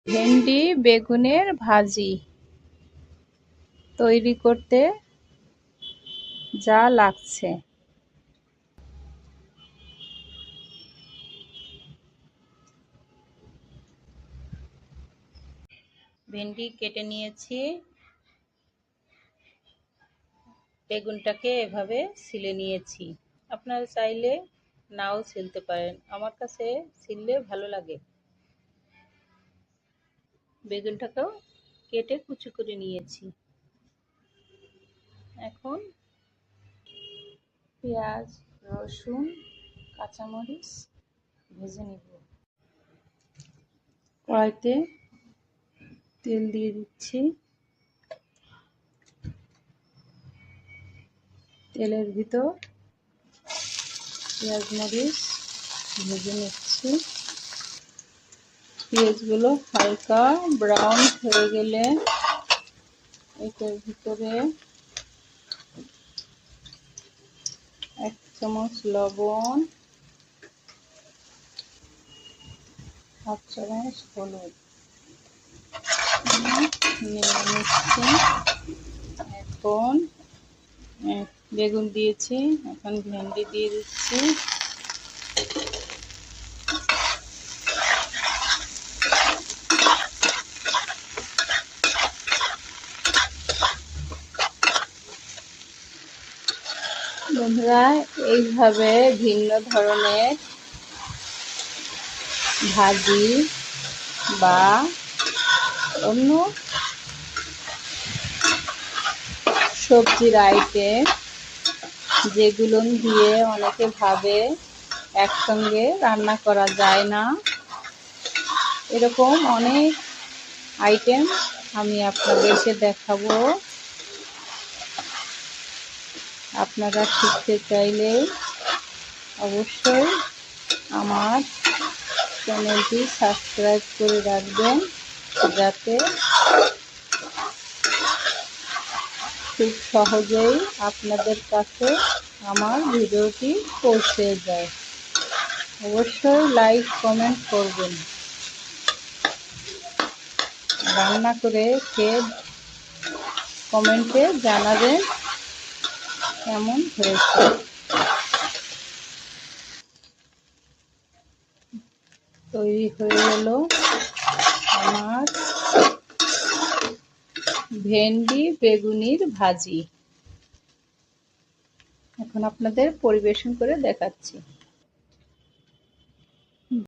ভেন্ডি বেগুনের ভাজি তৈরি করতে যা লাগছে। ভেন্ডি কেটে নিয়েছি, বেগুনটাকে এভাবে ছিলে নিয়েছি। আপনারা চাইলে নাও ছিলতে পারেন, আমার কাছে ছিললে ভালো লাগে। বেগুনটাকেও কেটে কুচি করে নিয়েছি। এখন পেঁয়াজ, রসুন, কাঁচামরিচ ভেজে নিব। কড়াইতে তেল দিয়ে দিচ্ছি। তেলের ভিতর পেঁয়াজ মরিচ ভেজে নিচ্ছি। পেঁয়াজগুলো হালকা ব্রাউন হয়ে গেলে এটার ভিতরে 1 চামচ লবণ, 1/2 চামচ হলুদ নিয়ে নিচ্ছি। এখন বেগুন দিয়েছি, এখন ভেন্ডি দিয়ে দিচ্ছি। বন্ধুরা, এইভাবে ভিন্ন ধরনের ভাজি বা অন্য সবজির আইটেম যেগুলো দিয়ে অনেকে ভাবে একসঙ্গে রান্না করা যায় না, এরকম অনেক আইটেম আমি আপনাদেরকে দেখাবো। আপনারা শিখতে চাইলে অবশ্যই আমার চ্যানেলটি সাবস্ক্রাইব করে রাখবেন, যাতে খুব সহজেই আপনাদের কাছে আমার ভিডিওটি পৌঁছে যায়। অবশ্যই লাইক কমেন্ট করবেন। রান্না করে খেয়ে কমেন্টে জানাবেন কেমন হয়েছে। তৈরি হয়ে গেল আমার ভেন্ডি বেগুনির ভাজি। এখন আপনাদের পরিবেশন করে দেখাচ্ছি।